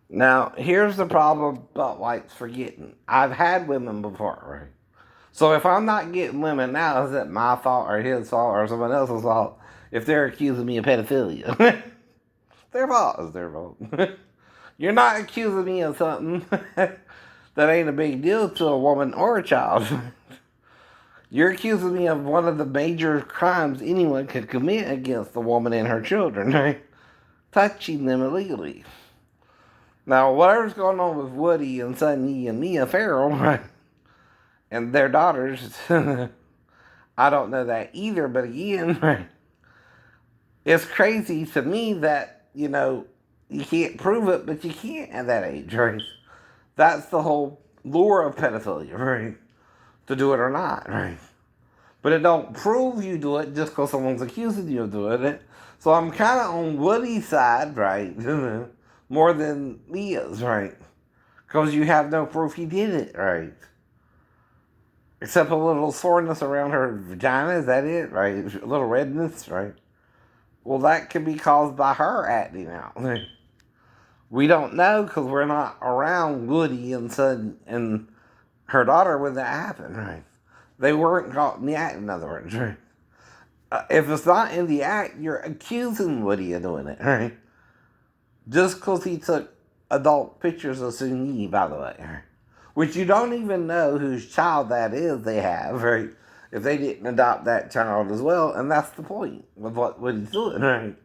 Now, here's the problem about whites forgetting. I've had women before, right? So if I'm not getting women now, is it my fault or his fault or someone else's fault if they're accusing me of pedophilia? Their fault is their fault. You're not accusing me of something that ain't a big deal to a woman or a child. You're accusing me of one of the major crimes anyone could commit against a woman and her children, right? Touching them illegally. Now, whatever's going on with Woody and Sonny and Mia Farrow, right, and their daughters, I don't know that either. But again, right, it's crazy to me that, you can't prove it, but you can't at that age, right? That's the whole lure of pedophilia, right? To do it or not, right? But it don't prove you do it just because someone's accusing you of doing it. So I'm kind of on Woody's side, right? More than Mia's, right? Because you have no proof he did it, right? Except a little soreness around her vagina, is that it, right? A little redness, right? Well, that could be caused by her acting out. We don't know because we're not around Woody and son and her daughter when that happened, right? They weren't caught in the act, in other words, right? If it's not in the act, you're accusing Woody of doing it, right? Just because he took adult pictures of Soon-Yi, by the way, right? Which you don't even know whose child that is they have, right? If they didn't adopt that child as well, and that's the point of what he's doing, right?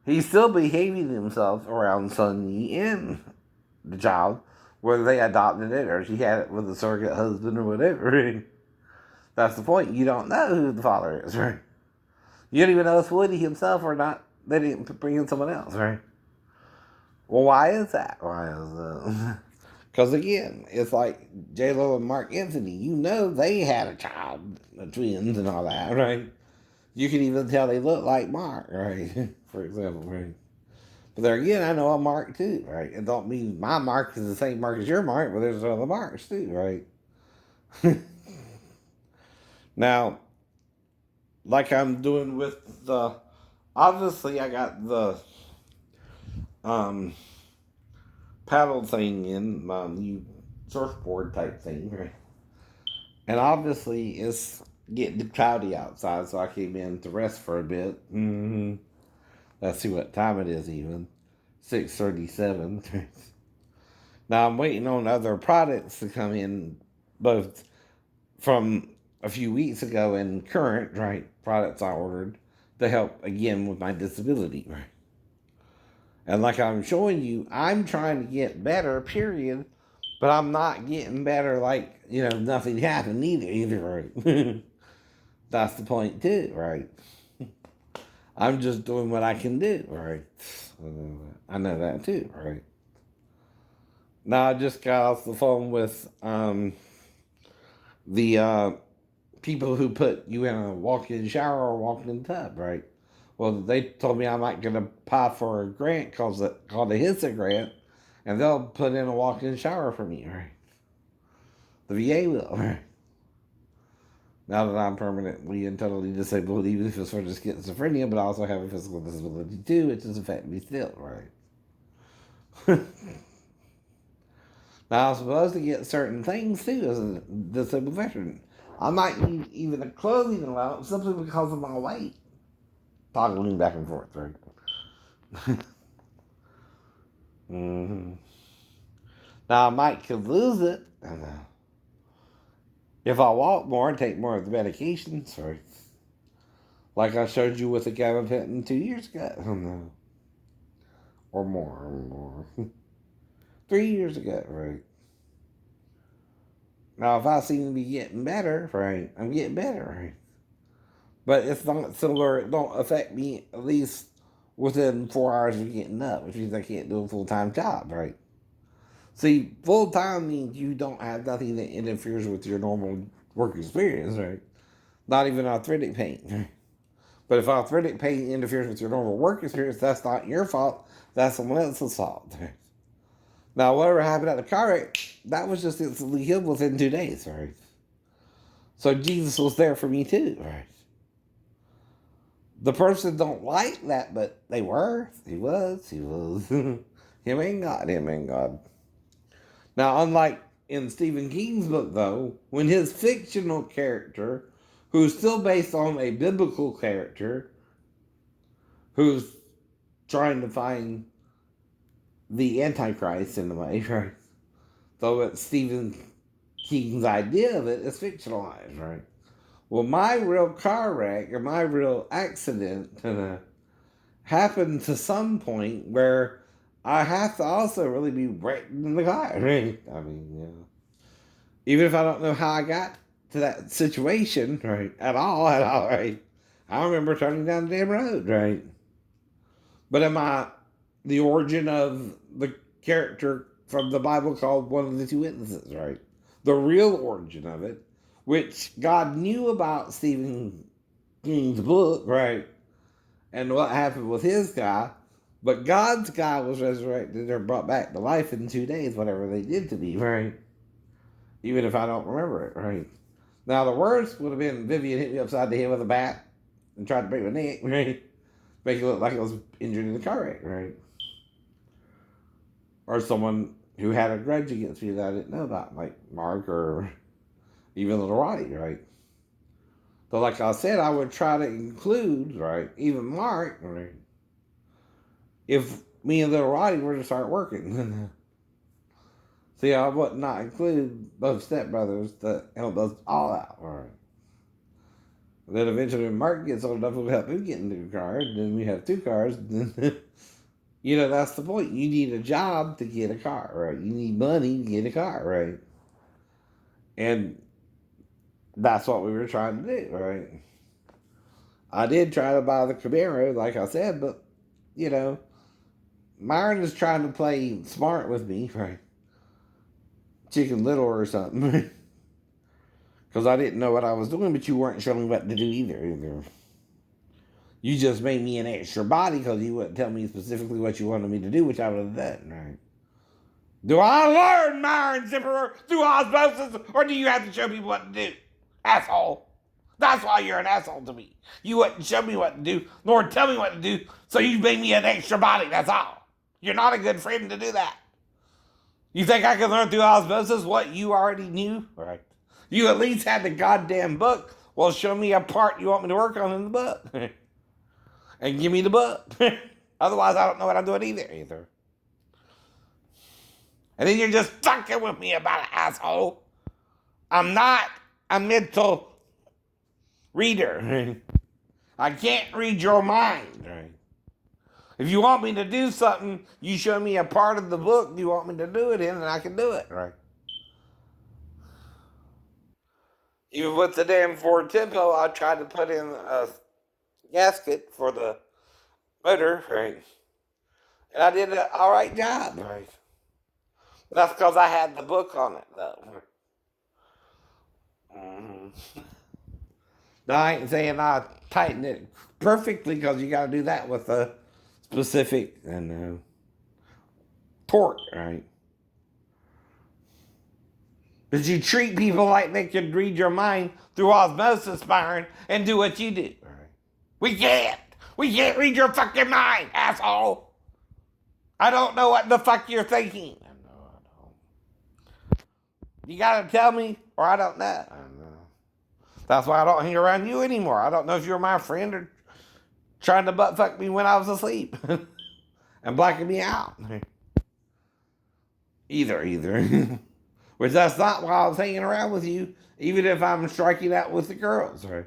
He's still behaving himself around Soon-Yi and the child, whether they adopted it or she had it with a surrogate husband or whatever, right? That's the point. You don't know who the father is, right? You don't even know if it's Woody himself or not. They didn't bring in someone else, right? Well, why is that? Why is that? Because again, it's like J Lo and Mark Anthony. You know they had a child, twins and all that, right? You can even tell they look like Mark, right? For example, right? But there again, I know a Mark too, right? It don't mean my Mark is the same Mark as your Mark, but there's other Marks too, right? Now, like I'm doing with the, obviously I got the um paddle thing in my new surfboard type thing, right? And obviously it's getting cloudy outside, so I came in to rest for a bit. Let's see what time it is even. 6:37. Now I'm waiting on other products to come in, both from a few weeks ago and current, right? Products I ordered to help again with my disability, right? And like I'm showing you, I'm trying to get better, period. But I'm not getting better like, nothing happened either, right? That's the point too, right? I'm just doing what I can do, right? I know that too, right? Now I just got off the phone with the people who put you in a walk-in shower or walk-in tub, right? Well, they told me I might get apply for a grant called the HISA grant, and they'll put in a walk-in shower for me, right? The VA will, right? Now that I'm permanently and totally disabled, even if it's for just schizophrenia, but I also have a physical disability too, it just affects me still, right? Now I'm supposed to get certain things too as a disabled veteran. I might need even a clothing allowance simply because of my weight. Toggling back and forth, right? Mm-hmm. Now I might could lose it if I walk more and take more of the medications, right? Like I showed you with the gabapentin 2 years ago. Or more. 3 years ago, right? Now, if I seem to be getting better, right, I'm getting better, right? But it's not similar. It don't affect me at least within 4 hours of getting up, which means I can't do a full time job, right? See, full time means you don't have nothing that interferes with your normal work experience, right? Not even arthritic pain, right? But if arthritic pain interferes with your normal work experience, that's not your fault. That's someone else's fault. Right? Now, whatever happened at the car wreck, that was just instantly healed within 2 days, right? So Jesus was there for me too, right? The person don't like that, but they were. He was. Him and God, him and God. Now, unlike in Stephen King's book, though, when his fictional character, who's still based on a biblical character, who's trying to find the Antichrist in a way, right? So it's Stephen King's idea of it is fictionalized, right? Well, my real car wreck or my real accident happened to some point where I have to also really be wrecking in the car, right? I mean, even if I don't know how I got to that situation, right, at all, right? I remember turning down the damn road, right? But am I the origin of the character from the Bible called one of the two witnesses, right? The real origin of it, which God knew about Stephen King's book, right? And what happened with his guy. But God's guy was resurrected or brought back to life in 2 days, whatever they did to me, right? Even if I don't remember it, right? Now, the worst would have been Vivian hit me upside the head with a bat and tried to break my neck, right? Make it look like I was injured in a car wreck, right? Or someone who had a grudge against me that I didn't know about, like Mark or even Little Roddy, right? So, like I said, I would try to include, right, even Mark, right, if me and Little Roddy were to start working. See, I would not include both stepbrothers to help us all out, right? Then eventually, when Mark gets old enough, we'll help him get into a car. And then we have two cars. That's the point. You need a job to get a car, right? You need money to get a car, right? And that's what we were trying to do, right? I did try to buy the Camaro, like I said, but, Myron is trying to play smart with me, right? Chicken Little or something. Because I didn't know what I was doing, but you weren't showing me what to do either. You just made me an extra body because you wouldn't tell me specifically what you wanted me to do, which I would have done, right? Do I learn, Myron Zipper, through osmosis, or do you have to show me what to do? Asshole. That's why you're an asshole to me. You wouldn't show me what to do, nor tell me what to do, so you made me an extra body, that's all. You're not a good friend to do that. You think I can learn through osmosis what you already knew? Right. You at least had the goddamn book. Well, show me a part you want me to work on in the book. And give me the book. Otherwise, I don't know what I'm doing either. And then you're just fucking with me about it, asshole. I'm not a mental reader. I can't read your mind. Right? If you want me to do something, you show me a part of the book you want me to do it in, and I can do it. Right? Even with the damn Ford Tempo, I tried to put in a gasket for the motor, right? And I did an alright job, right? That's because I had the book on it, though. Mm-hmm. Now, I ain't saying I tightened it perfectly because you got to do that with a specific torque, right? But you treat people like they can read your mind through osmosis, Byron, and do what you do. Right. We can't. We can't read your fucking mind, asshole. I don't know what the fuck you're thinking. I don't. You gotta tell me, or I don't know. I don't know. That's why I don't hang around you anymore. I don't know if you're my friend or trying to butt fuck me when I was asleep and blacking me out. Either. Which that's not why I was hanging around with you, even if I'm striking out with the girls, right?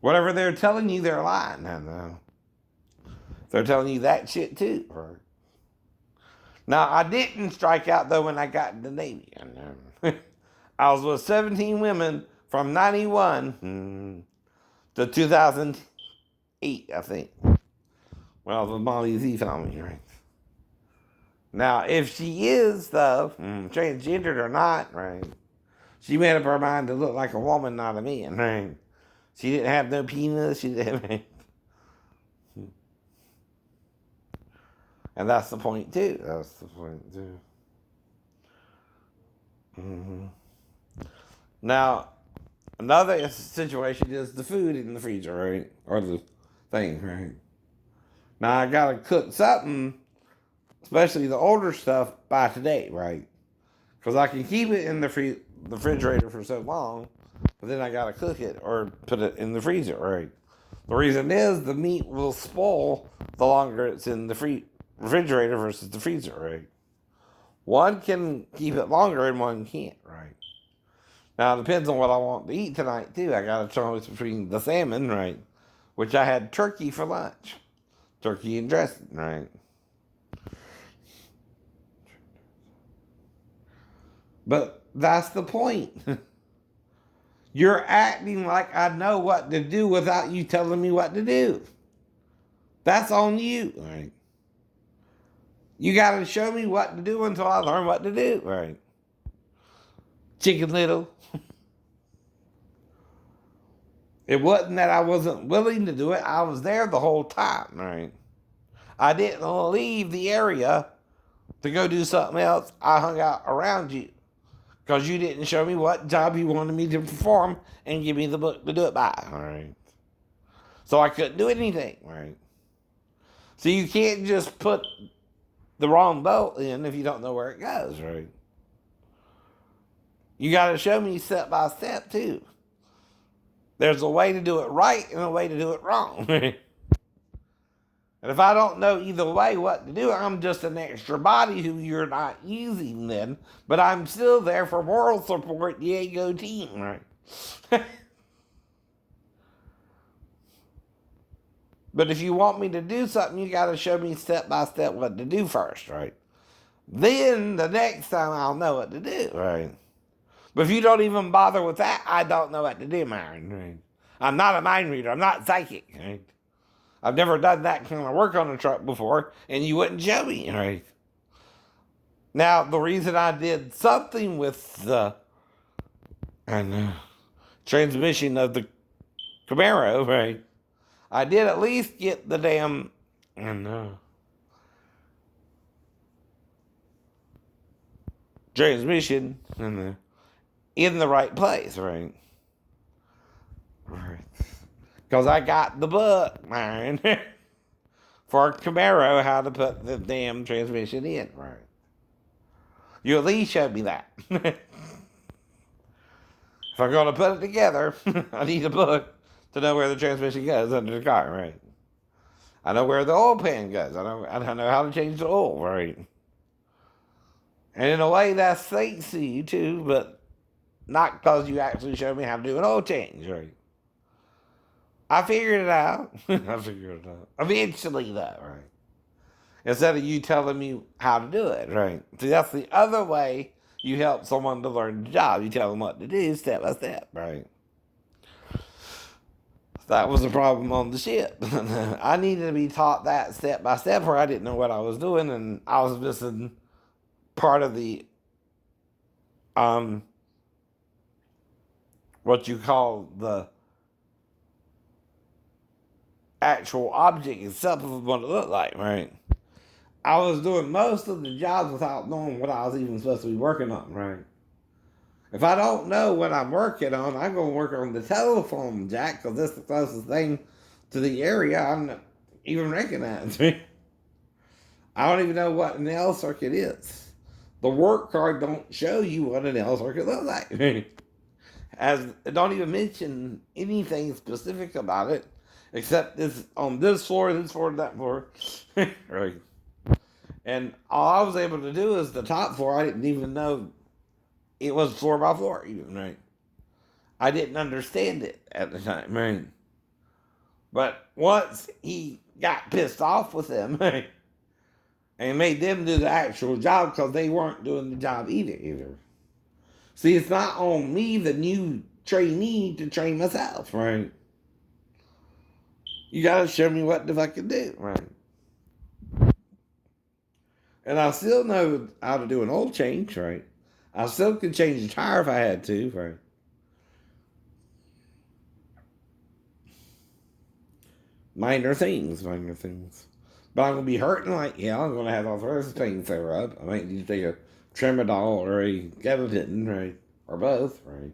Whatever they're telling you, they're lying. I know. They're telling you that shit too, right? Now, I didn't strike out, though, when I got in the Navy. I know. I was with 17 women from 91 to 2008, I think. When I was with Molly Z family, right? Now, if she is, though, transgendered or not, right, she made up her mind to look like a woman, not a man, right? She didn't have no penis, she didn't have... And that's the point, too. Mm-hmm. Now, another situation is the food in the freezer, right? Or the thing, right? Now, I gotta cook something especially the older stuff, by today, right? Because I can keep it in the refrigerator for so long, but then I gotta cook it or put it in the freezer, right? The reason is the meat will spoil the longer it's in the refrigerator versus the freezer, right? One can keep it longer and one can't, right? Now it depends on what I want to eat tonight too. I got a choice between the salmon, right, which I had turkey for lunch, turkey and dressing, right. But that's the point. You're acting like I know what to do without you telling me what to do. That's on you, right? You got to show me what to do until I learn what to do, right? Chicken Little. It wasn't that I wasn't willing to do it. I was there the whole time, right? I didn't leave the area to go do something else. I hung out around you because you didn't show me what job you wanted me to perform and give me the book to do it by, all right? So I couldn't do anything, right? So you can't just put the wrong bolt in if you don't know where it goes, right? You got to show me step by step too. There's a way to do it right and a way to do it wrong. And if I don't know either way what to do, I'm just an extra body who you're not using then. But I'm still there for moral support. Yeah, go team, right? But if you want me to do something, you got to show me step by step what to do first, right? Then the next time I'll know what to do, right? But if you don't even bother with that, I don't know what to do, Myron. Right? I'm not a mind reader. I'm not psychic, right? I've never done that kind of work on a truck before, and you wouldn't show me, right? Now, the reason I did something with the transmission of the Camaro, right? I did at least get the damn transmission in the right place, right? Right. Because I got the book, man, for Camaro, how to put the damn transmission in, right? You at least showed me that. If I'm going to put it together, I need a book to know where the transmission goes under the car, right? I know where the oil pan goes. I know how to change the oil, right? And in a way, that's thanks to you too, but not because you actually showed me how to do an oil change, right? I figured it out. I figured it out. Eventually, though, right? Instead of you telling me how to do it, right? See, that's the other way you help someone to learn the job. You tell them what to do step by step, right? That was the problem on the ship. I needed to be taught that step by step where I didn't know what I was doing and I was missing part of the what you call the actual object itself of what it looked like, right? I was doing most of the jobs without knowing what I was even supposed to be working on, right? If I don't know what I'm working on, I'm going to work on the telephone jack because that's the closest thing to the area I'm not even recognizing. I don't even know what an L circuit is. The work card don't show you what an L circuit looks like. As it don't even mention anything specific about it, except this on this floor, that floor, right? And all I was able to do is the top floor. I didn't even know it was floor by floor, even, right? I didn't understand it at the time, right? But once he got pissed off with them, right, and made them do the actual job because they weren't doing the job either. See, it's not on me, the new trainee, to train myself, right? You gotta show me what the fuck to do, right? And I still know how to do an oil change, right? I still could change the tire if I had to, right? Minor things. But I'm going to be hurting like hell. I'm going to have all sorts of things flare up. I might need to take a Tramadol or a Gabapentin, right? Or both, right?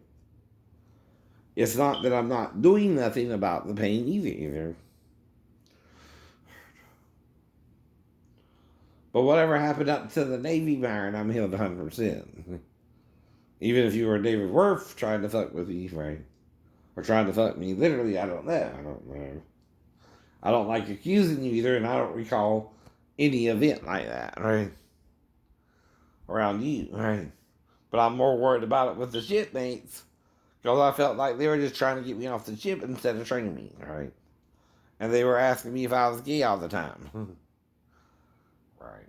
It's not that I'm not doing nothing about the pain either. But whatever happened up to the Navy Byron, I'm healed 100%. Even if you were David Worth trying to fuck with me, right? Or trying to fuck me, literally, I don't know. I don't know. I don't like accusing you either, and I don't recall any event like that, right? Around you, right? But I'm more worried about it with the shipmates because I felt like they were just trying to get me off the ship instead of training me, right? And they were asking me if I was gay all the time. Right.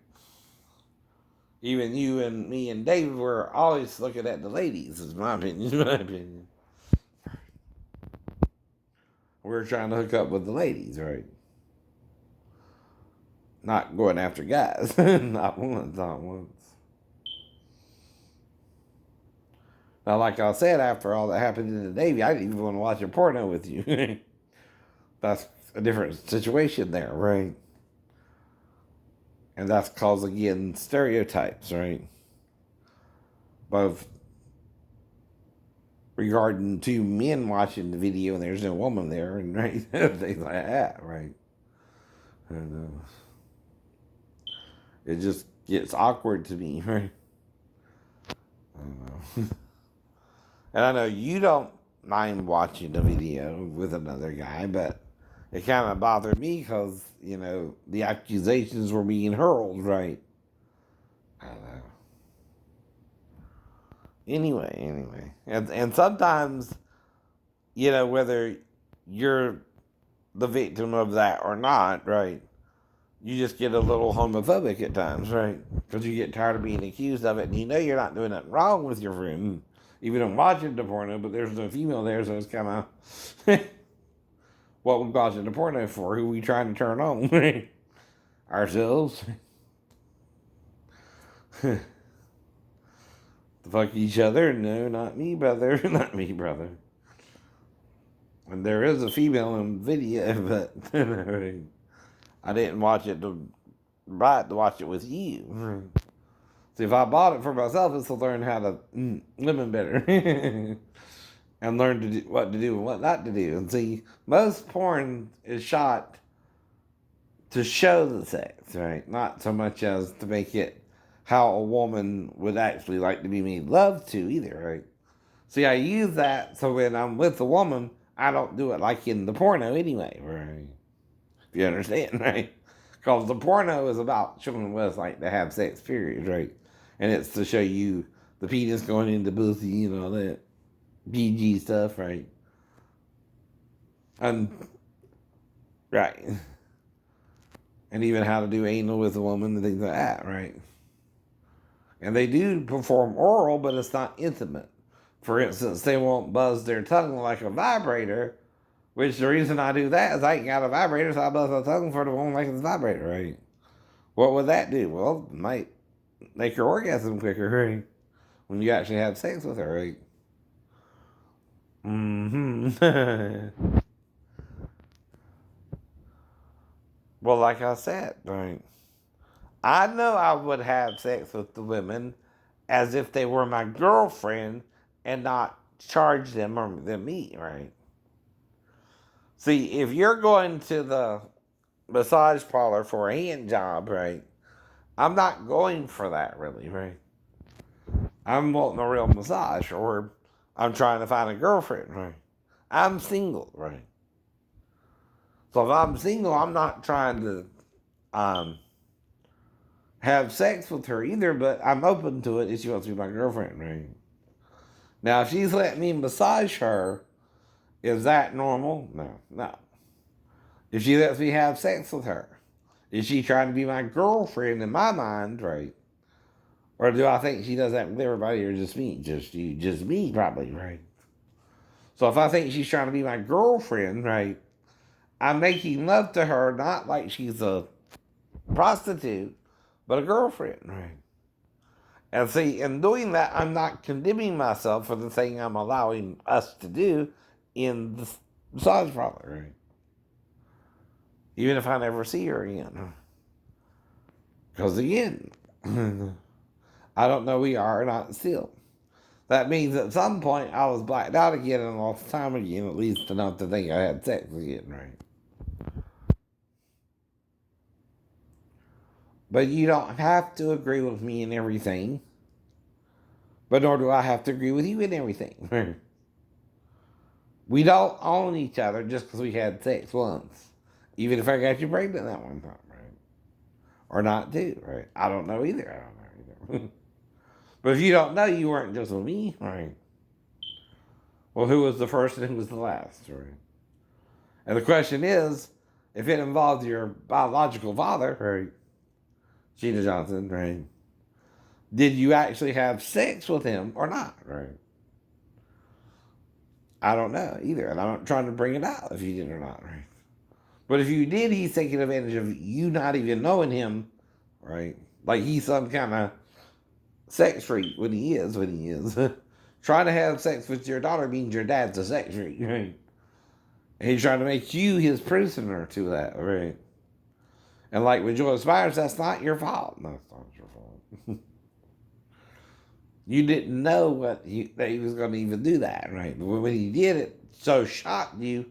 Even you and me and David were always looking at the ladies, is my opinion. My opinion. We were trying to hook up with the ladies, right? Not going after guys. Not once, not once. Now, like I said, after all that happened in the Navy, I didn't even want to watch a porno with you. That's a different situation there, right? And that's cause, again, stereotypes, right? Both regarding two men watching the video and there's no woman there, and right, things like that, right? And it just gets awkward to me, right? I don't know. And I know you don't mind watching a video with another guy, but it kind of bothered me because, you know, the accusations were being hurled, right? I don't know. Anyway. And sometimes, you know, whether you're the victim of that or not, right? You just get a little homophobic at times, right? Because you get tired of being accused of it, and you know you're not doing nothing wrong with your friend. Even I'm watching the porno, but there's no female there, so it's kind of what we're watching the porno for. Who we trying to turn on? Ourselves. To fuck each other? No, not me, brother. Not me, brother. And there is a female in video, but I didn't watch it to watch it with you. See, if I bought it for myself, it's to learn how to women better and learn to do what to do and what not to do. And see, most porn is shot to show the sex, right? Not so much as to make it how a woman would actually like to be made love to either, right? See, I use that so when I'm with a woman, I don't do it like in the porno anyway, right? If you understand, right? Because the porno is about showing what it's like to have sex, period, right? And it's to show you the penis going into pussy and all that PG stuff, right? And right. And even how to do anal with a woman and things like that, right? And they do perform oral, but it's not intimate. For instance, they won't buzz their tongue like a vibrator, which the reason I do that is I ain't got a vibrator, so I buzz my tongue for the woman like it's a vibrator, right? What would that do? Well, it might make her orgasm quicker, right? When you actually have sex with her, right? Mm-hmm. Well, like I said, right? I know I would have sex with the women as if they were my girlfriend and not charge them or them me, right? See, if you're going to the massage parlor for a hand job, right? I'm not going for that really, right? I'm wanting a real massage, or I'm trying to find a girlfriend, right? I'm single, right? So if I'm single, I'm not trying to have sex with her either, but I'm open to it if she wants to be my girlfriend, right? Now, if she's letting me massage her, is that normal? No. If she lets me have sex with her, is she trying to be my girlfriend in my mind, right? Or do I think she does that with everybody, or just me? Just me, probably, right? So if I think she's trying to be my girlfriend, right, I'm making love to her not like she's a prostitute, but a girlfriend, right? And see, in doing that, I'm not condemning myself for the thing I'm allowing us to do in the massage parlor, right? Even if I never see her again. Because again, I don't know we are or not still. That means at some point I was blacked out again and lost time again, at least enough to think I had sex again, right? But you don't have to agree with me in everything. But nor do I have to agree with you in everything. We don't own each other just because we had sex once. Even if I got you pregnant that one time, right? Or not too, right? I don't know either. I don't know either. But if you don't know, you weren't just with me, right? Well, who was the first and who was the last, right? And the question is, if it involved your biological father, right? Sheena Johnson, right? Did you actually have sex with him or not, right? I don't know either, and I'm not trying to bring it out if you did or not, right? But if you did, he's taking advantage of you not even knowing him, right? Like he's some kind of sex freak when he is. Trying to have sex with your daughter means your dad's a sex freak, right? And he's trying to make you his prisoner to that, right? And like with Joyce Myers, that's not your fault. No, it's not your fault. You didn't know that he was going to even do that, right? But when he did it, so shocked you,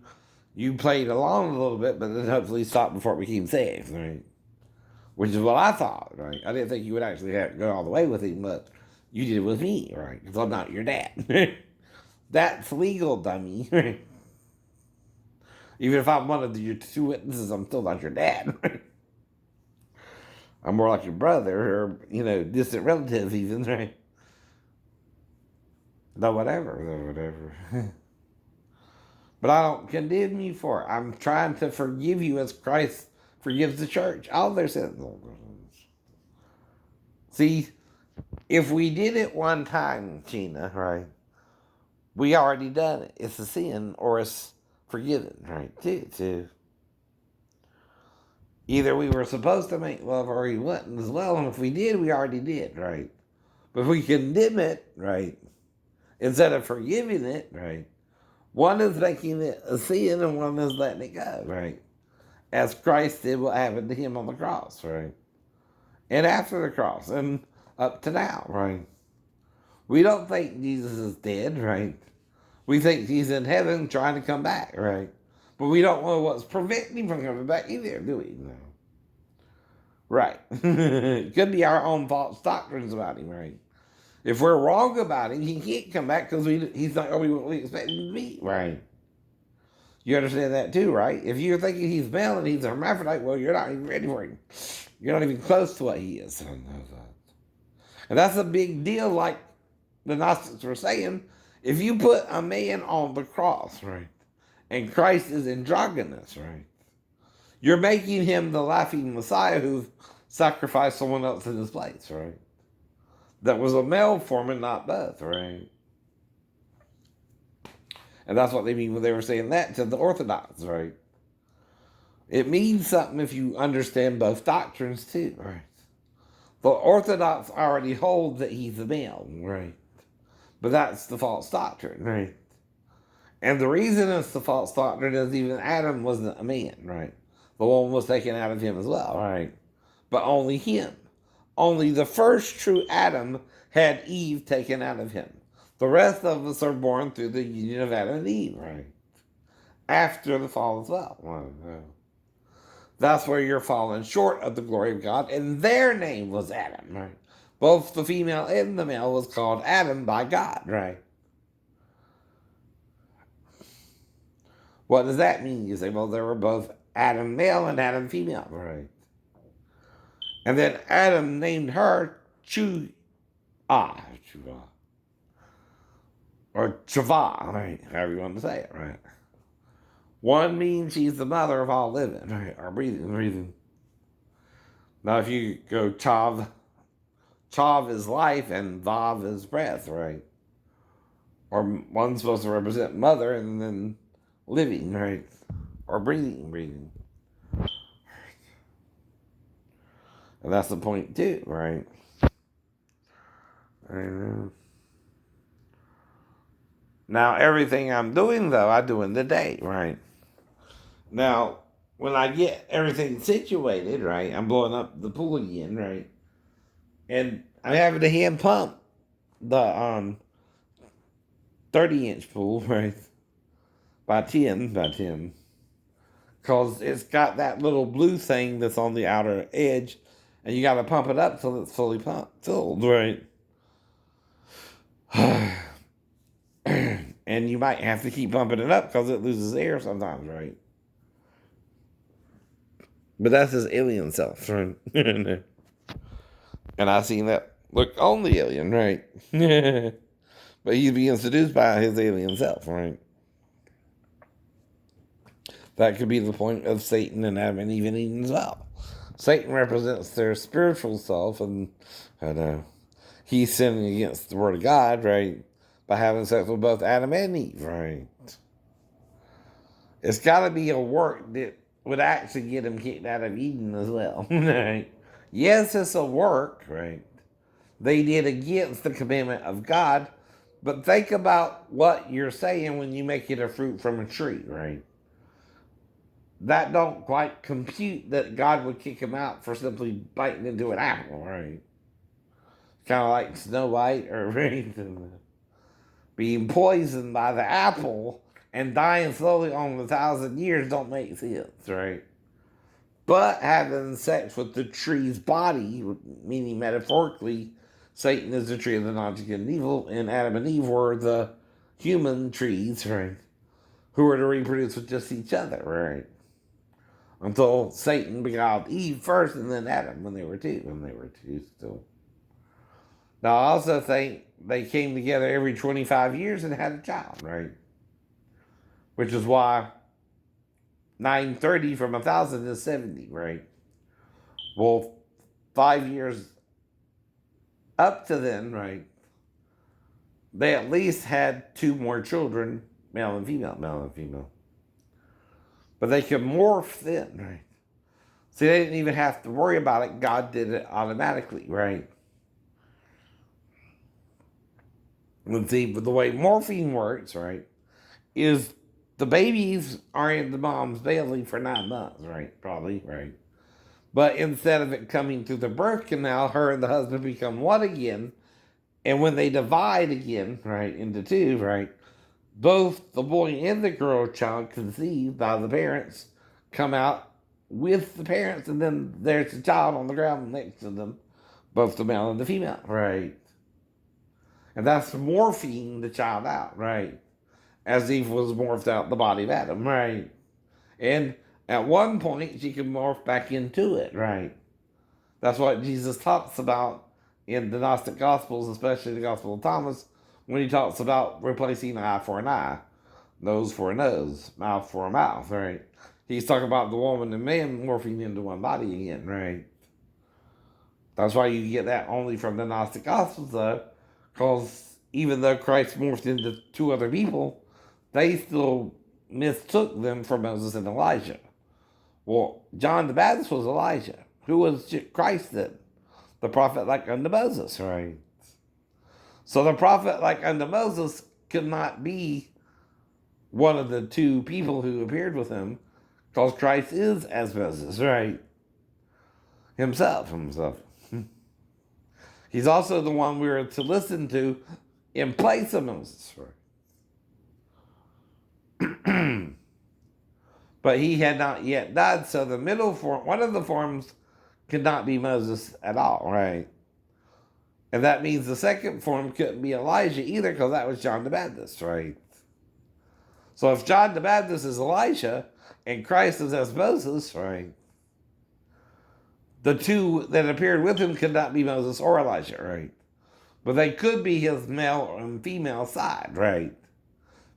you played along a little bit, but then hopefully stopped before it became sex, right? Which is what I thought, right? I didn't think you would actually have to go all the way with him, but you did it with me, right? Because I'm not your dad. That's legal, dummy. Even if I'm one of your two witnesses, I'm still not your dad. I'm more like your brother or, distant relative even, right? No, whatever. But I don't condemn you for it. I'm trying to forgive you as Christ forgives the church. All their sins. See, if we did it one time, Gina, right, we already done it. It's a sin or it's forgiven, right? Too. Either we were supposed to make love or we wouldn't as well. And if we did, we already did, right? But if we condemn it, right, instead of forgiving it, right, one is making it a sin and one is letting it go, right? As Christ did what happened to him on the cross, right? And after the cross and up to now, right? We don't think Jesus is dead, right? We think he's in heaven trying to come back, right? But we don't know what's preventing him from coming back either, do we? No. Right. It could be our own false doctrines about him, right? If we're wrong about him, he can't come back because he's not going to be what we expect him to be, right? You understand that too, right? If you're thinking he's male and he's a hermaphrodite, well, you're not even ready for him. You're not even close to what he is. And that's a big deal, like the Gnostics were saying. If you put a man on the cross, right, and Christ is androgynous, right, you're making him the laughing Messiah who sacrificed someone else in his place, right? That was a male form and not both, right? And that's what they mean when they were saying that to the Orthodox, right? It means something if you understand both doctrines too, right? The Orthodox already hold that he's a male, right? But that's the false doctrine, right? And the reason it's the false doctrine is even Adam wasn't a man, right? The woman was taken out of him as well, right? But only him. Only the first true Adam had Eve taken out of him. The rest of us are born through the union of Adam and Eve, right? After the fall as well. That's where you're falling short of the glory of God, and their name was Adam, right? Both the female and the male was called Adam by God, right? What does that mean? You say, well, they were both Adam male and Adam female, right? And then Adam named her Chua, or Chava, right? However you want to say it, right? One means she's the mother of all living, right? Or breathing. Now, if you go Chav is life and Vav is breath, right? Or one's supposed to represent mother and then living, right? Or breathing. And that's the point too, right? Now, everything I'm doing, though, I do in the day, right? Now, when I get everything situated, right, I'm blowing up the pool again, right? And I'm having to hand pump the 30-inch pool, right? By 10. Because it's got that little blue thing that's on the outer edge. And you got to pump it up till it's fully filled, right? And you might have to keep pumping it up because it loses air sometimes, right? But that's his alien self, right? And I seen that look on the alien, right? But he's being seduced by his alien self, right? That could be the point of Satan and Adam and Eve and Eden as well. Satan represents their spiritual self, and he's sinning against the Word of God, right? By having sex with both Adam and Eve, right? It's got to be a work that would actually get him kicked out of Eden as well, right? Yes, it's a work, right? They did against the commandment of God, but think about what you're saying when you make it a fruit from a tree, right? That don't quite compute that God would kick him out for simply biting into an apple, right? Kind of like Snow White or anything. Being poisoned by the apple and dying slowly on 1,000 years don't make sense, right? But having sex with the tree's body, meaning metaphorically, Satan is the tree of the knowledge of good and evil, and Adam and Eve were the human trees, right? Who were to reproduce with just each other, right? Until Satan beguiled Eve first and then Adam when they were two still. Now I also think they came together every 25 years and had a child, right? Which is why 930 from 1,000 is 70, right? Well, 5 years up to then, right, they at least had two more children, male and female, male and female. But they could morph then, right? See, they didn't even have to worry about it. God did it automatically, right? And see, but the way morphine works, right, is the babies are in the mom's belly for 9 months, right? Probably, right? But instead of it coming through the birth canal, her and the husband become one again. And when they divide again, right, into two, right, both the boy and the girl child conceived by the parents come out with the parents, and then there's a child on the ground next to them, both the male and the female, right? And that's morphing the child out, right? As Eve was morphed out the body of Adam, right? And at one point, she can morph back into it, right? That's what Jesus talks about in the Gnostic Gospels, especially the Gospel of Thomas, when he talks about replacing an eye for an eye, nose for a nose, mouth for a mouth, right? He's talking about the woman and man morphing into one body again, right? That's why you get that only from the Gnostic Gospels, though, because even though Christ morphed into two other people, they still mistook them for Moses and Elijah. Well, John the Baptist was Elijah. Who was Christ then? The prophet like unto Moses, right? So the prophet like unto Moses could not be one of the two people who appeared with him, because Christ is as Moses, right? Himself. He's also the one we are to listen to in place of Moses, right? But he had not yet died, so the middle form, one of the forms, could not be Moses at all, right? And that means the second form couldn't be Elijah either, because that was John the Baptist, right? So if John the Baptist is Elijah and Christ is as Moses, right, the two that appeared with him could not be Moses or Elijah, right? But they could be his male and female side, right?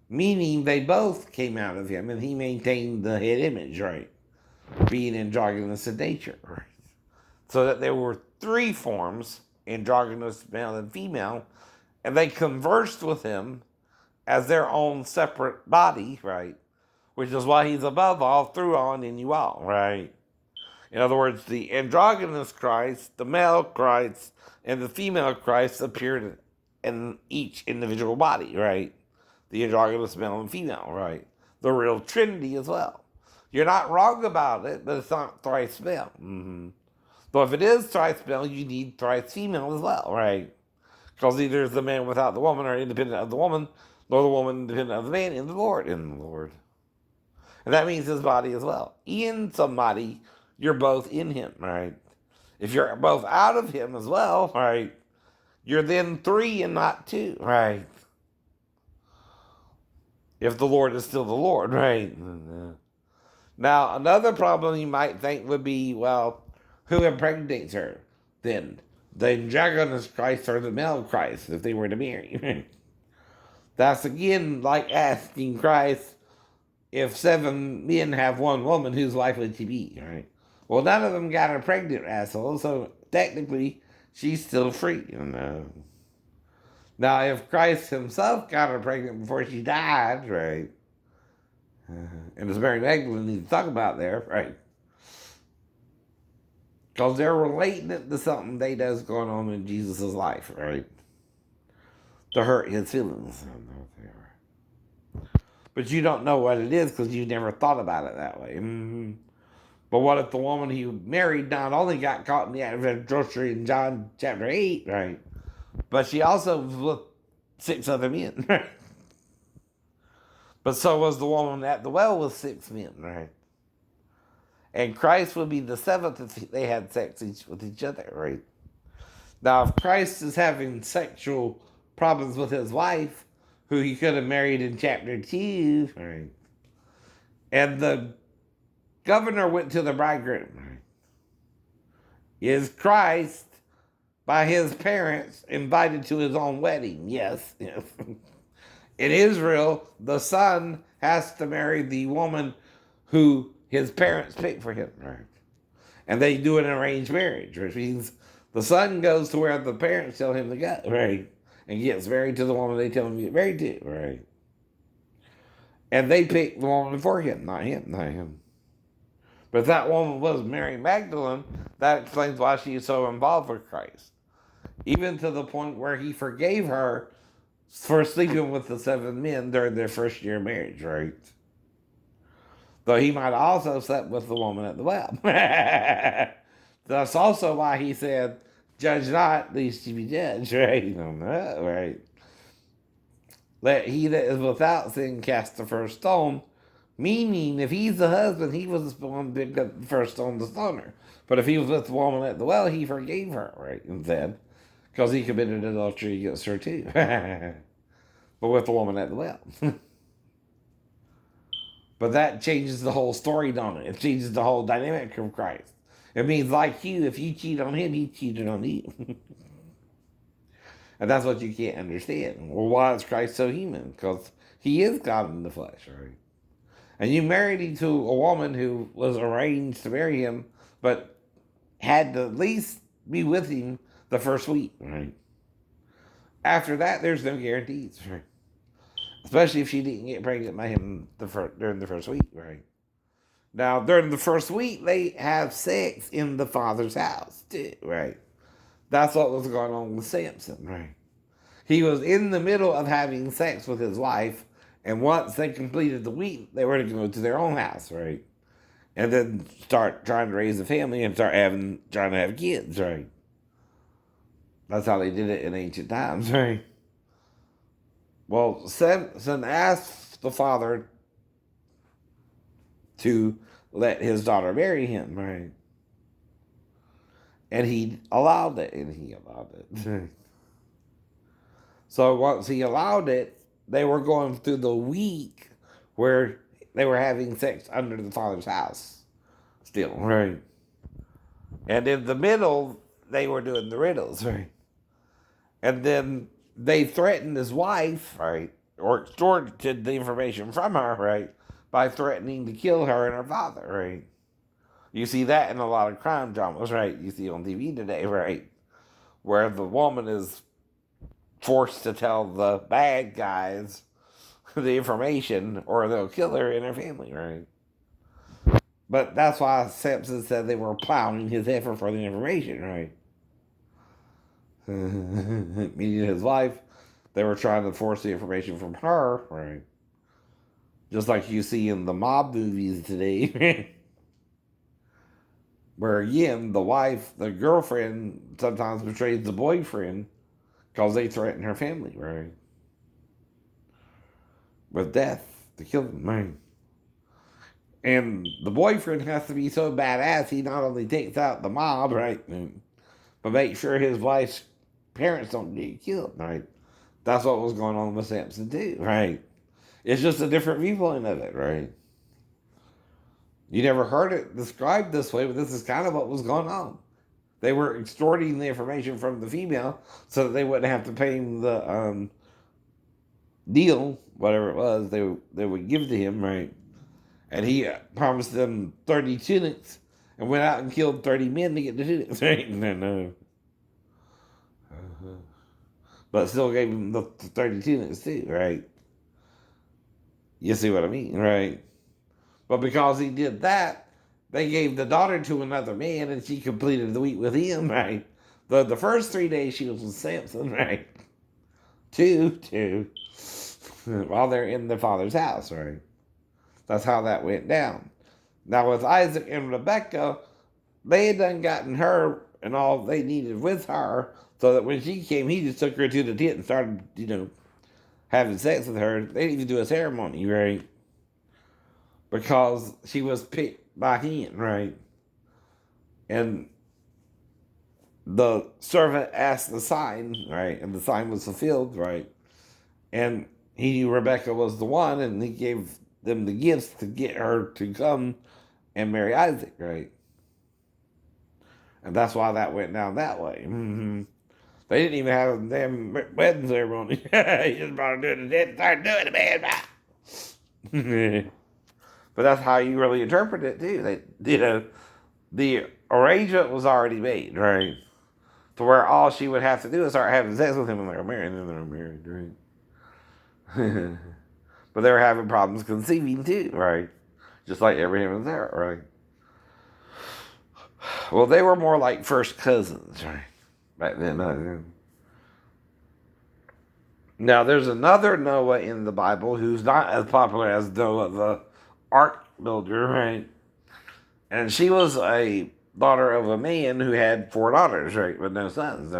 Meaning they both came out of him and he maintained the head image, right? Being androgynous in nature, right? So that there were three forms, androgynous, male and female, and they conversed with him as their own separate body, right? Which is why he's above all, through all, and in you all, right? In other words, the androgynous Christ, the male Christ, and the female Christ appeared in each individual body, right? The androgynous male and female, right? The real Trinity as well. You're not wrong about it, but it's not thrice male. Mm-hmm. So if it is thrice male, you need thrice female as well, right? Because either is the man without the woman or independent of the woman, nor the woman independent of the man in the Lord. And that means his body as well. In somebody, you're both in him, right? If you're both out of him as well, right, you're then 3 and not 2, right? If the Lord is still the Lord, right? Now, another problem you might think would be, well, who impregnates her? Then the androgynous Christ or the male Christ, if they were to marry. That's again like asking Christ, if 7 men have 1 woman, whose wife would she be, right? Well, none of them got her pregnant, asshole, so technically she's still free. Now, if Christ himself got her pregnant before she died, right? And as Mary Magdalene needs to talk about there, right? Because they're relating it to something they does going on in Jesus' life, right? To hurt his feelings. But you don't know what it is because you never thought about it that way. But what if the woman he married not only got caught in the act of adultery in John chapter 8, right? But she also was with 6 other men, right? But so was the woman at the well with 6 men, right? And Christ would be the 7th if they had sex with each other, right? Now, if Christ is having sexual problems with his wife, who he could have married in chapter 2, right? And the governor went to the bridegroom, right? Is Christ, by his parents, invited to his own wedding? Yes, yes. In Israel, the son has to marry the woman who his parents picked for him, right? And they do an arranged marriage, which means the son goes to where the parents tell him to go, right? And gets married to the woman they tell him to get married to, right? And they pick the woman for him, not him. But if that woman was Mary Magdalene, that explains why she is so involved with Christ. Even to the point where he forgave her for sleeping with the 7 men during their first year of marriage, right? Though he might also slept with the woman at the well. That's also why he said, judge not, lest you be judged, right? You don't know, right? Let he that is without sin cast the first stone. Meaning, if he's the husband, he was the one that picked up the first stone to stone her. But if he was with the woman at the well, he forgave her, right? Instead, because he committed adultery against her too. But with the woman at the well. But that changes the whole story, don't it? It changes the whole dynamic of Christ. It means, like you, if you cheat on him, he cheated on you. And that's what you can't understand. Well, why is Christ so human? Because he is God in the flesh, right? And you married him to a woman who was arranged to marry him, but had to at least be with him the first week, right? After that, there's no guarantees, right? Especially if she didn't get pregnant by him during the first week, right? Now, during the first week, they have sex in the father's house, too, right? That's what was going on with Samson, right? He was in the middle of having sex with his wife, and once they completed the week, they were to go to their own house, right? And then start trying to raise a family and trying to have kids, right? That's how they did it in ancient times, right? Well, Samson asked the father to let his daughter marry him, right? And he allowed it, So once he allowed it, they were going through the week where they were having sex under the father's house still, right? And in the middle, they were doing the riddles, right? And then they threatened his wife, right? Or extorted the information from her, right? By threatening to kill her and her father, right? You see that in a lot of crime dramas, right? You see on TV today, right? Where the woman is forced to tell the bad guys the information or they'll kill her and her family, right? But that's why Samson said they were plowing his effort for the information, right? Meaning his wife, they were trying to force the information from her, right? Just like you see in the mob movies today. Where again, the wife, the girlfriend, sometimes betrays the boyfriend because they threaten her family, right? With death, to kill them, right? And the boyfriend has to be so badass, he not only takes out the mob, right, but make sure his wife's parents don't get killed, right? That's what was going on with Samson too, right? It's just a different viewpoint of it, right? You never heard it described this way, but this is kind of what was going on. They were extorting the information from the female so that they wouldn't have to pay him the deal, whatever it was, they would give to him, right? And he promised them 30 tunics and went out and killed 30 men to get the tunics, right? No. But still gave him the 30 tunics too, right? You see what I mean, right? But because he did that, they gave the daughter to another man and she completed the week with him, right? The first 3 days she was with Samson, right? Two, while they're in their father's house, right? That's how that went down. Now with Isaac and Rebecca, they had done gotten her and all they needed with her, so that when she came, he just took her to the tent and started, having sex with her. They didn't even do a ceremony, right? Because she was picked by him, right? And the servant asked the sign, right? And the sign was fulfilled, right? And he knew Rebecca was the one, and he gave them the gifts to get her to come and marry Isaac, right? And that's why that went down that way. Mm-hmm. They didn't even have a damn wedding ceremony. He just brought her to the dead and started doing it, man. But that's how you really interpret it, too. The arrangement was already made, right? To where all she would have to do is start having sex with him and they're married, and they're married, right? But they were having problems conceiving, too, right? Just like Abraham and Sarah, right? Well, they were more like first cousins, right? Back then. Now, there's another Noah in the Bible who's not as popular as Noah, the ark builder, right? And she was a daughter of a man who had 4 daughters, right? But no sons.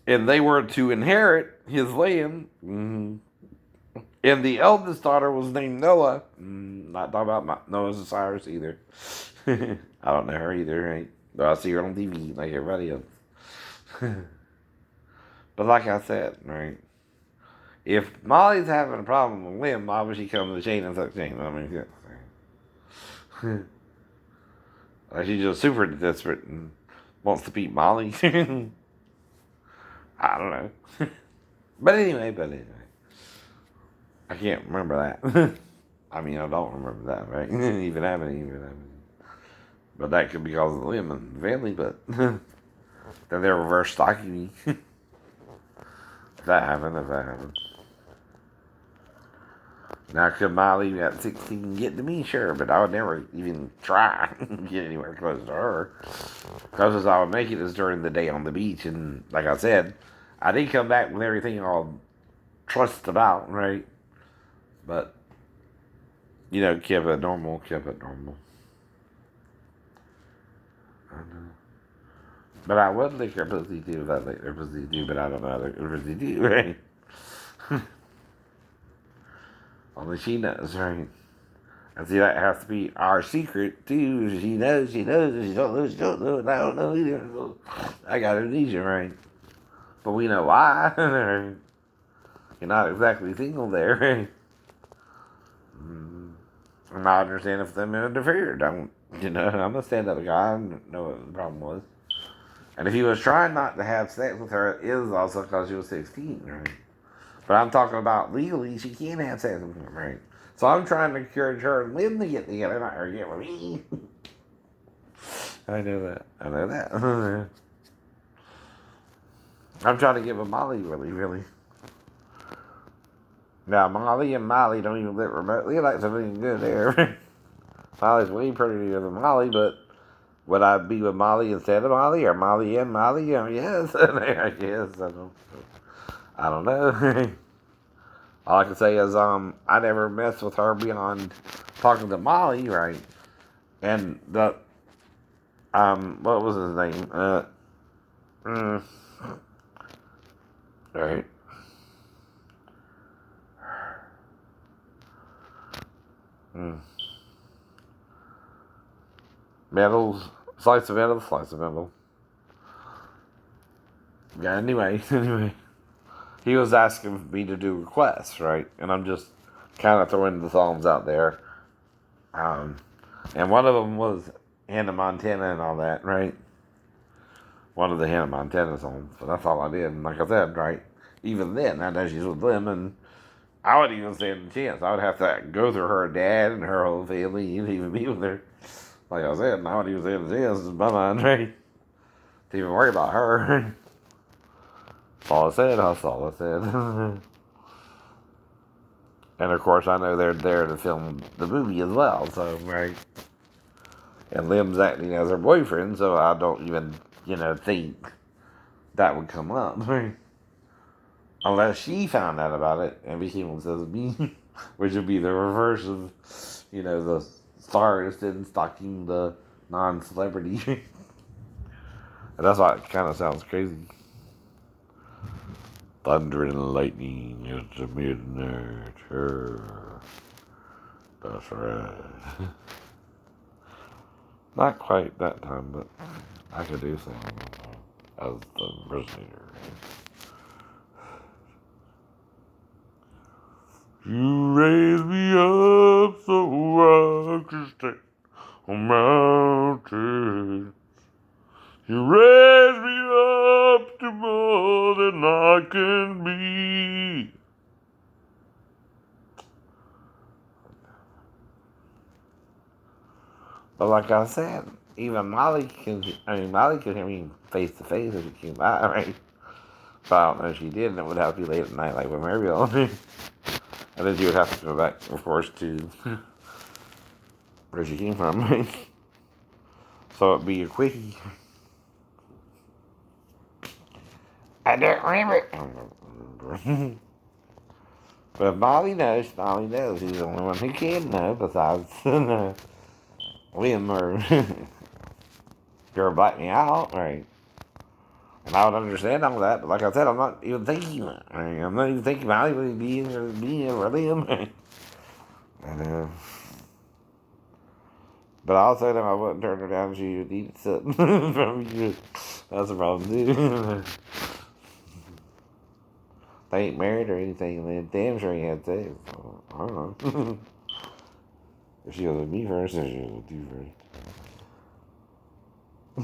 And they were to inherit his land. Mm-hmm. And the eldest daughter was named Noah. Not talking about Noah's Osiris either. I don't know her either, right? But I see her on TV like everybody else. But like I said, right? If Molly's having a problem with Lim, why would she come to the chain and suck chain? I mean, yeah. Like she's just super desperate and wants to beat Molly. I don't know. But anyway. I can't remember that. I mean, I don't remember that, right? even happening. But that could be because of the Lim and the family, but then they're reverse stalking me. If that happened. Now, could Molly at 16 get to me? Sure, but I would never even try get anywhere close to her. Closest I would make it is during the day on the beach, and like I said, I did come back with everything all trussed about, right? But, kept it normal. But I would lick her pussy too if I licked her pussy too, but I don't know how to lick her pussy too, right? Only she knows, right? And see, that has to be our secret too. She knows, she don't know, and I don't know either. I got amnesia, right? But we know why. You're not exactly single there, right? And I understand if them interfered. I'm a stand-up guy. I know what the problem was. And if he was trying not to have sex with her, it is also because she was 16, right? But I'm talking about legally, she can't have sex with him, right? So I'm trying to encourage her and Lynn to get together, not her get with me. I know that. I'm trying to get with Molly, really. Now, Molly and Molly don't even live remotely like something good there. Molly's way prettier than Molly, but would I be with Molly instead of Molly, or Molly and Molly? Yes. I guess. I don't know. All I can say is, I never messed with her beyond talking to Molly, right? And what was his name? Right. Mm. Metals, slice of metal, slice of metal. Yeah, anyway. He was asking me to do requests, right? And I'm just kind of throwing the songs out there. Um, and one of them was Hannah Montana and all that, right? One of the Hannah Montana songs. But that's all I did. And like I said, right? Even then, I know she's with them, and I wouldn't even stand a chance. I would have to go through her dad and her whole family and even be with her. Like I said, and I wouldn't even stand a chance in my mind, right? To even worry about her. That's all I said. That's all I said. And of course, I know they're there to film the movie as well, so, right? And Lim's acting as her boyfriend, so I don't even, think that would come up. Right? Unless she found out about it and became obsessed with me, which would be the reverse of, the stars and stalking the non celebrity. And that's why it kind of sounds crazy. Thunder and lightning, it's a midnight. That's right. Not quite that time, but I could do something as the originator. You raise me up so I can stay on mountains. You raise me up to more than I can be. But like I said, even Molly could hear me face to face if she came by, right? But I don't know if she did, and it would have to be late at night, like with Mariel. And then she would have to go back, of course, to where she came from, right? So it'd be a quickie. I don't remember. But Molly knows. Molly knows. He's the only one who can know besides Liam or girl black me out, right? And I would understand all that, but like I said, I'm not even thinking that. Right? I'm not even thinking Molly would be being or Liam. Right? And, but I also know I wouldn't turn her down if she would eat something from you. That's a problem too. They ain't married or anything, and then damn sure he had sex. So, I don't know. If she was with me first, or she was with you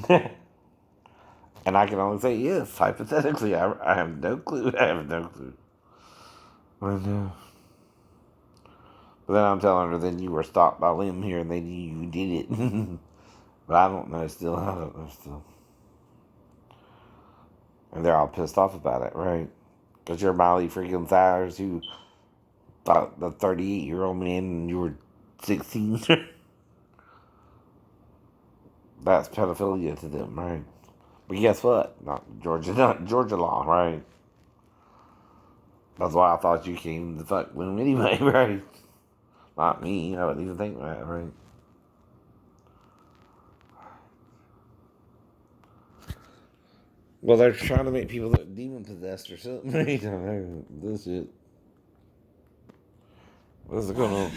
first. And I can only say yes, hypothetically. I have no clue. I have no clue. But then I'm telling her, then you were stopped by Liam here, and they knew you did it. But I don't know still. I don't know still. And they're all pissed off about it, right? Because you're Miley freaking Cyrus, who thought the 38-year-old man and you were 16. That's pedophilia to them, right? But guess what? Not Georgia law, right? That's why I thought you came to fuck with him anyway, right? Not me. I wouldn't even think that, right? Well, they're trying to make people look demon possessed or something. I don't know. This shit. What's going on?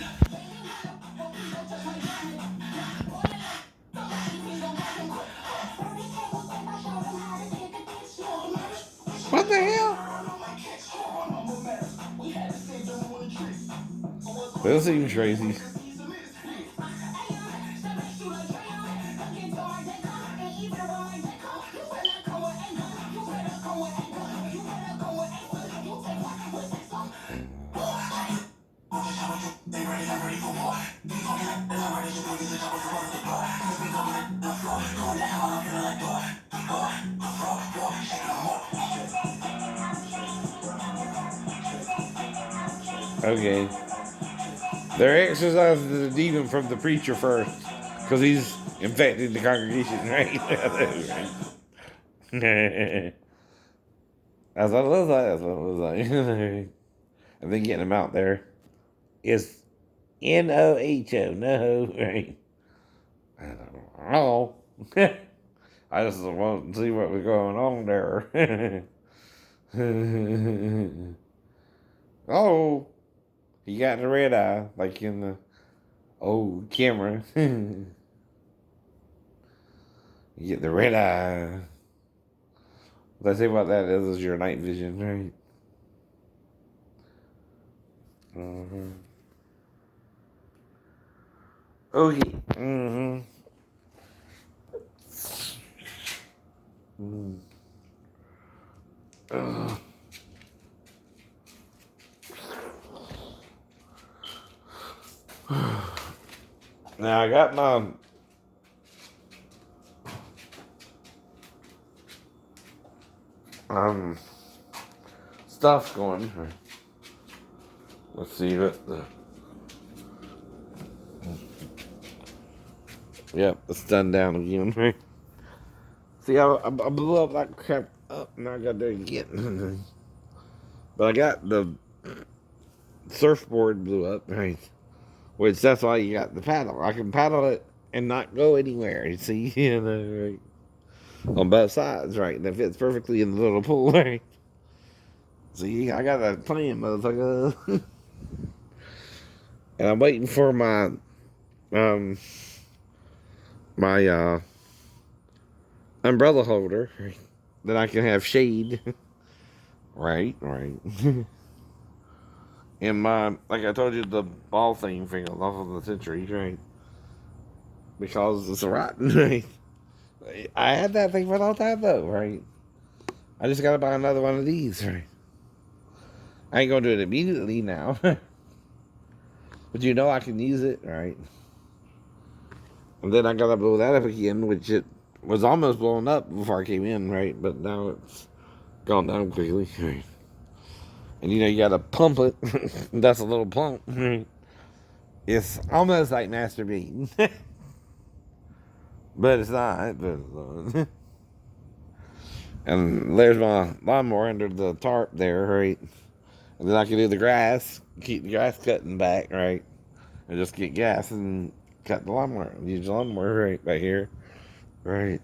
What the hell? This seems crazy. Okay. They're exorcising the demon from the preacher first, because he's infecting the congregation, right? That's what it looks like. That's what it looks like. And then getting him out there is NOHO. No, right? I don't know. I just want to see what was going on there. Oh, he got the red eye, like in the Oh, camera. You get the red eye. Let's say what that is your night vision, right? Mm-hmm. Okay. Mm-hmm. Mm. Now I got my stuff going. Let's see what the. Yep, it's done down again. Right? See, I blew up that crap up, and I got there again. But I got the surfboard blew up, right? Which that's why you got the paddle. I can paddle it and not go anywhere. You see, right? On both sides, right? And it fits perfectly in the little pool, right? See, I got a plan, motherfucker. And I'm waiting for um my umbrella holder, right? That I can have shade. Right. And my, like I told you, the ball thing fell off of the century, right? Because it's rotten, right? I had that thing for a long time, though, right? I just gotta buy another one of these, right? I ain't gonna do it immediately now. But you know I can use it, right? And then I gotta blow that up again, which it was almost blown up before I came in, right? But now it's gone down quickly, right? And you know you gotta pump it. That's a little pump, right? It's almost like masturbating. But it's not. And there's my lawnmower under the tarp there, right? And then I can do the grass, keep the grass cutting back, right? And just get gas and cut the lawnmower. Use the lawnmower right back here, right?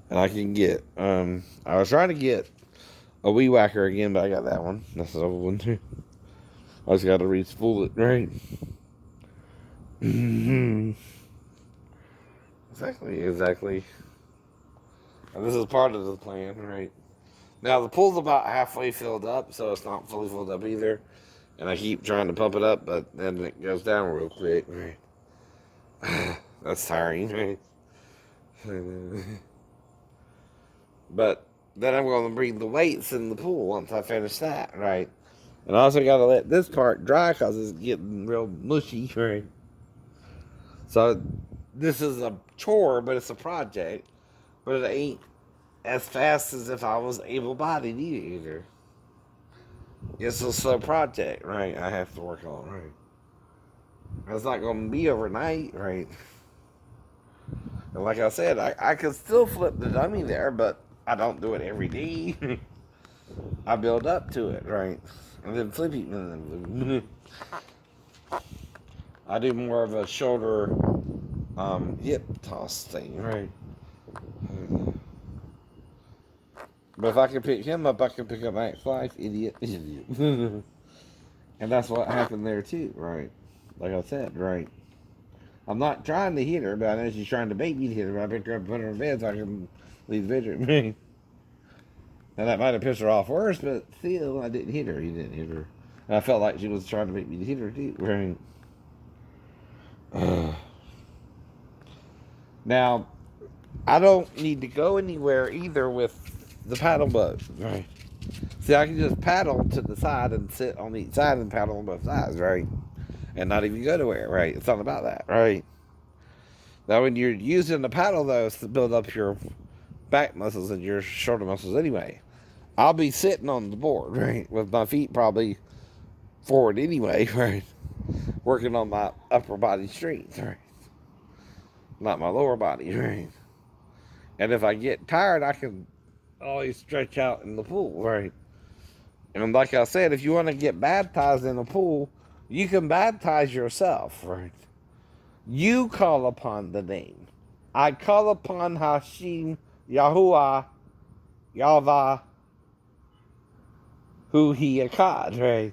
And I can get, I was trying to get a weed whacker again, but I got that one. That's the old one too. I just got to re-spool it, right? Mm-hmm. Exactly. And this is part of the plan, right? Now the pool's about halfway filled up, so it's not fully filled up either. And I keep trying to pump it up, but then it goes down real quick, right? That's tiring, right? But then I'm going to bring the weights in the pool once I finish that, right? And I also got to let this part dry because it's getting real mushy, right? So this is a chore, but it's a project. But it ain't as fast as if I was able-bodied either. It's a slow project, right? I have to work on, right? It's not going to be overnight, right? And like I said, I could still flip the dummy there, but I don't do it every day. I build up to it, right? And then flip it. I do more of a shoulder hip toss thing, right? But if I can pick him up, I can pick up Max Life, idiot. And that's what happened there too, right? Like I said, right? I'm not trying to hit her, but I know she's trying to bait me to hit her. I picked her up and put her in bed so I can leave the bedroom. Now that might have pissed her off worse, but still, I didn't hit her. He didn't hit her. And I felt like she was trying to make me to hit her too, right? Now, I don't need to go anywhere either with the paddle boat, right? See, I can just paddle to the side and sit on each side and paddle on both sides, right? And not even go nowhere, right? It's not about that, right? Now, when you're using the paddle, though, it's to build up your back muscles and your shoulder muscles anyway. I'll be sitting on the board, right? With my feet probably forward anyway, right? Working on my upper body strength, right? Not my lower body, right? And if I get tired, I can always stretch out in the pool, right? And like I said, if you want to get baptized in the pool, you can baptize yourself, right? You call upon the name. I call upon Hashem, Yahuwah, Yahweh, who he Akkad, right?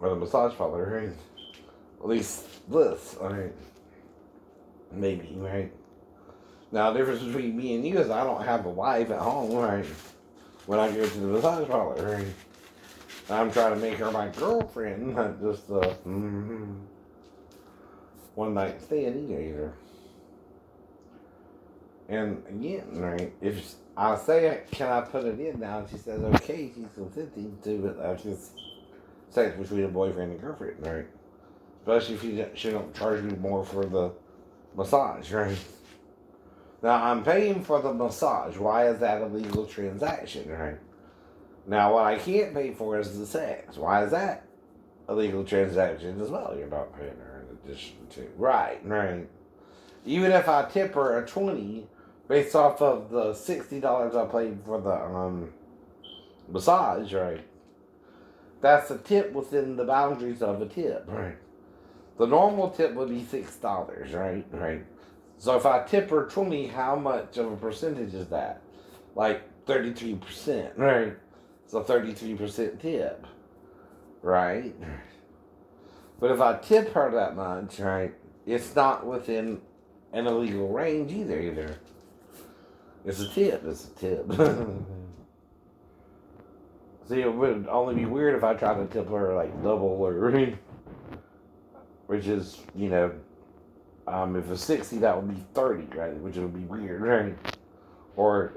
or the massage parlor, right? At least this, right? Maybe, right? Now, the difference between me and you is I don't have a wife at home, right? When I go to the massage parlor, right? I'm trying to make her my girlfriend, not just a one night stand either. And again, right? If I say, "Can I put it in now?" and she says, "Okay," she's consenting to it. That's just sex between a boyfriend and girlfriend, right? Especially if she don't charge me more for the massage, right? Now I'm paying for the massage. Why is that a legal transaction, right? Now what I can't pay for is the sex. Why is that a legal transaction as well? You're not paying her in addition to, right? Even if I tip her a 20 based off of the $60 I paid for the massage, right? That's a tip within the boundaries of a tip, right? The normal tip would be $6, right? So if I tip her 20, how much of a percentage is that? Like 33%, right? So 33% tip, right? But if I tip her that much, right, it's not within an illegal range either. It's a tip. See, it would only be weird if I tried to tip her like double or, which is, if it's 60, that would be 30, right? Which would be weird, right? Or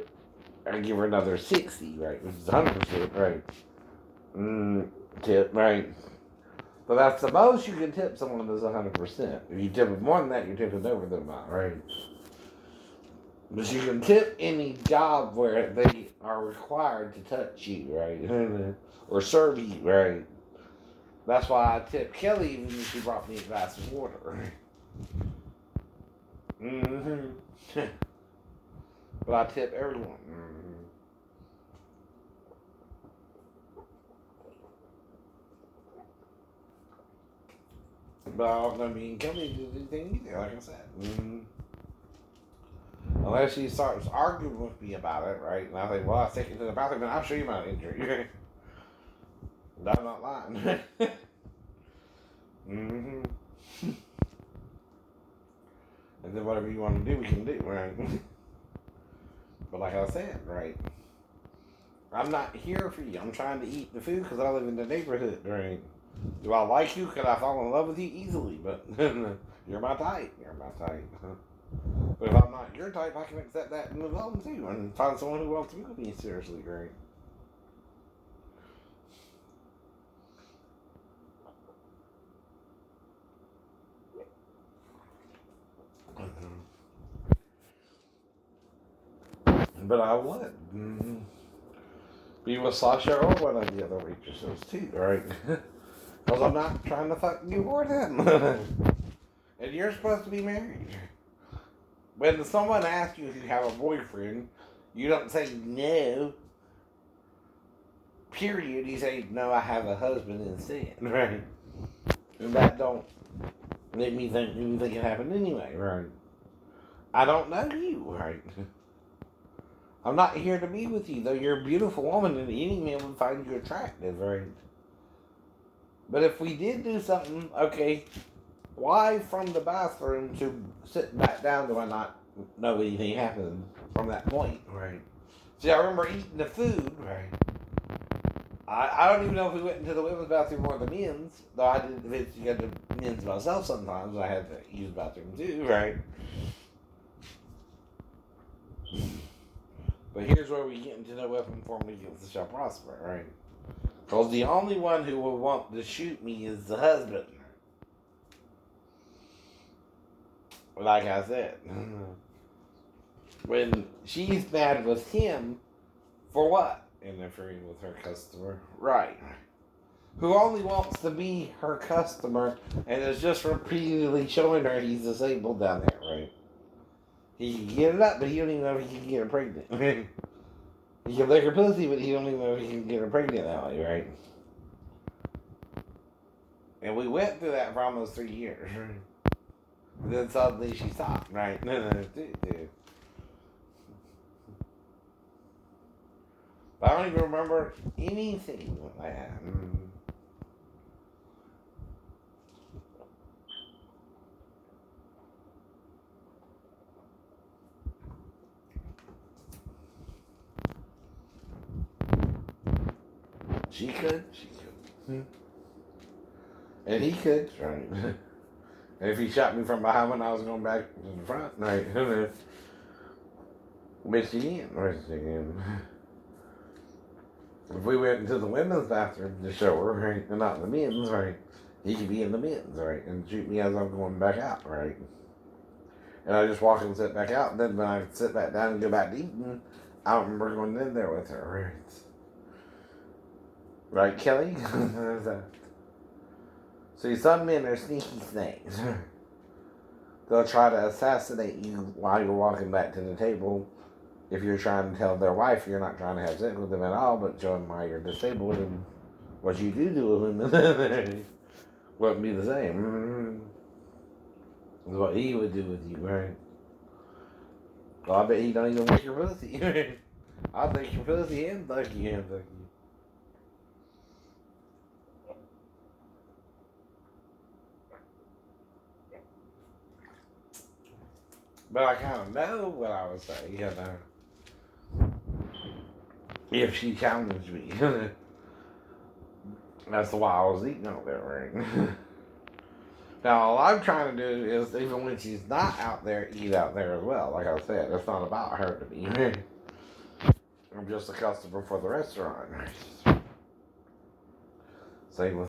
I give her another 60, right? Which is 100%, right? Tip, right? But that's the most you can tip someone is 100%. If you tip them more than that, you're tipping over the amount, right? But you can tip any job where they are required to touch you, right? Or serve you, right? That's why I tip Kelly even if she brought me a glass of water, right? But I tip everyone. But I mean, Kelly did anything either, like I said. Unless she starts arguing with me about it, right? And I think, well, I'll take it to the bathroom and I'll show you my injury. I'm not lying. And then whatever you want to do, we can do, right? But like I said, right? I'm not here for you. I'm trying to eat the food because I live in the neighborhood, right? Do I like you? Could I fall in love with you easily? But you're my type. But if I'm not your type, I can accept that and move on too and find someone who wants to move me seriously, right? But I would be with Sasha or one of the other waitresses too, right? Because I'm not trying to fuck you or them. And you're supposed to be married. When someone asks you if you have a boyfriend, you don't say no. Period. You say no. I have a husband instead, right? And that don't make me think anything can happen anyway, right? I don't know you, right? I'm not here to be with you, though you're a beautiful woman and any man would find you attractive, right? But if we did do something, okay, why from the bathroom to sitting back down do I not know anything happened from that point, right? See, I remember eating the food, right? I don't even know if we went into the women's bathroom or the men's, though I did eventually go to the men's myself sometimes. I had to use the bathroom too, right? But here's where we get into no weapon formed against us shall prosper, right? Because the only one who will want to shoot me is the husband. Like I said, when she's mad with him, for what? Interfering with her customer. Right. Who only wants to be her customer and is just repeatedly showing her he's disabled down there, right? He can get it up, but he don't even know if he can get her pregnant. He can lick her pussy, but he don't even know if he can get her pregnant that way, right? And we went through that for almost 3 years. And then suddenly she stopped, right? Dude. But I don't even remember anything like that. She could. And he could, right? And if he shot me from behind when I was going back to the front, right? Michigan. If we went into the women's bathroom to show her, right, and not the men's, right, he could be in the men's, right, and shoot me as I'm going back out, right. And I just walk and sit back out, and then when I sit back down and go back to eating, I don't remember going in there with her, right? Right, Kelly? See, some men are sneaky snakes. They'll try to assassinate you while you're walking back to the table. If you're trying to tell their wife you're not trying to have sex with them at all, but show them why you're disabled and what you do with them wouldn't be the same. Is what he would do with you, right? Well, I bet he don't even lick your pussy. I'll lick your pussy and fuck you. But I kind of know what I would say, if she challenged me. That's why I was eating out there, right? Now, all I'm trying to do is, even when she's not out there, eat out there as well. Like I said, it's not about her to me. I'm just a customer for the restaurant. Same with